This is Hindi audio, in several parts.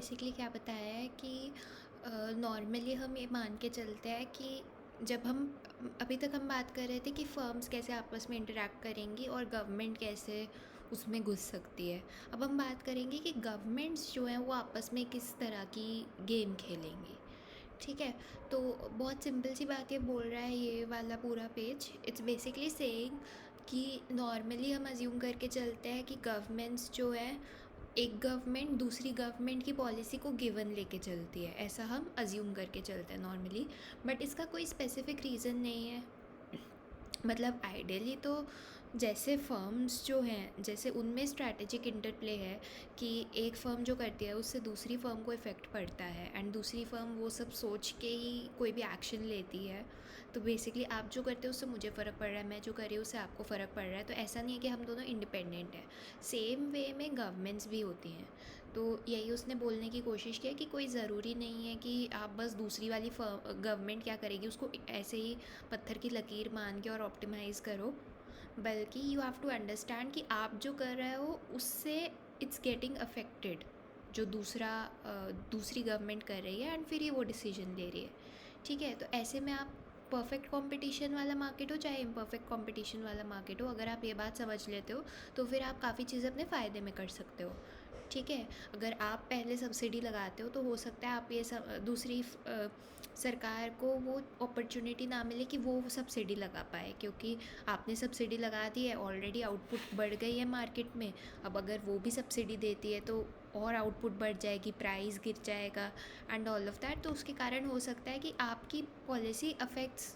बेसिकली क्या बताया है कि नॉर्मली हम ये मान के चलते हैं कि जब हम अभी तक हम बात कर रहे थे कि फ़र्म्स कैसे आपस में इंटरेक्ट करेंगी और गवर्नमेंट कैसे उसमें घुस सकती है। अब हम बात करेंगे कि गवर्नमेंट्स जो हैं वो आपस में किस तरह की गेम खेलेंगी। ठीक है, तो बहुत सिंपल सी बात ये बोल रहा है ये वाला पूरा पेज। इट्स बेसिकली सेइंग कि नॉर्मली हम अज्यूम करके चलते हैं कि गवर्नमेंट्स जो है, एक गवर्नमेंट दूसरी गवर्नमेंट की पॉलिसी को गिवन लेके चलती है, ऐसा हम अज्यूम करके चलते हैं नॉर्मली। बट इसका कोई स्पेसिफिक रीज़न नहीं है। मतलब आइडियली तो जैसे फर्म्स जो हैं, जैसे उनमें स्ट्रैटेजिक इंटरप्ले है कि एक फ़र्म जो करती है उससे दूसरी फ़र्म को इफ़ेक्ट पड़ता है एंड दूसरी फ़र्म वो सब सोच के ही कोई भी एक्शन लेती है। तो बेसिकली आप जो करते हो उससे मुझे फ़र्क पड़ रहा है, मैं जो कर रही हूँ उससे आपको फ़र्क पड़ रहा है। तो ऐसा नहीं है कि हम दोनों इंडिपेंडेंट हैं। सेम वे में गवर्नमेंट्स भी होती हैं। तो यही उसने बोलने की कोशिश की है कि कोई ज़रूरी नहीं है कि आप बस दूसरी वाली गवर्नमेंट क्या करेगी उसको ऐसे ही पत्थर की लकीर मान के और ऑप्टिमाइज़ करो, बल्कि यू हैव टू अंडरस्टैंड कि आप जो कर रहे हो उससे इट्स गेटिंग अफेक्टेड जो दूसरी गवर्नमेंट कर रही है एंड फिर ये वो डिसीजन ले रही है। ठीक है, तो ऐसे में आप परफेक्ट कंपटीशन वाला मार्केट हो चाहे इम्परफेक्ट कंपटीशन वाला मार्केट हो, अगर आप ये बात समझ लेते हो तो फिर आप काफ़ी चीज़ें अपने फ़ायदे में कर सकते हो। ठीक है, अगर आप पहले सब्सिडी लगाते हो तो हो सकता है आप ये दूसरी सरकार को वो अपॉर्चुनिटी ना मिले कि वो सब्सिडी लगा पाए, क्योंकि आपने सब्सिडी लगा दी है, ऑलरेडी आउटपुट बढ़ गई है मार्केट में। अब अगर वो भी सब्सिडी देती है तो और आउटपुट बढ़ जाएगी, प्राइस गिर जाएगा एंड ऑल ऑफ दैट। तो उसके कारण हो सकता है कि आपकी पॉलिसी अफेक्ट्स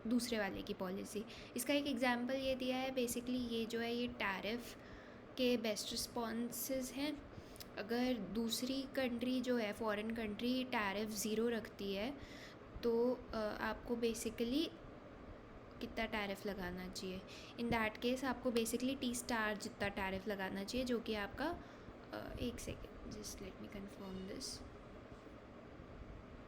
दूसरे वाले की पॉलिसी। इसका एक एग्जांपल ये दिया है, बेसिकली ये जो है ये टैरिफ के बेस्ट रिस्पॉन्सेस हैं। अगर दूसरी कंट्री जो है, फॉरेन कंट्री टैरिफ ज़ीरो रखती है तो आपको बेसिकली कितना टैरिफ लगाना चाहिए? इन दैट केस आपको बेसिकली T* जितना टैरिफ लगाना चाहिए, जो कि आपका एक second, just let me confirm this.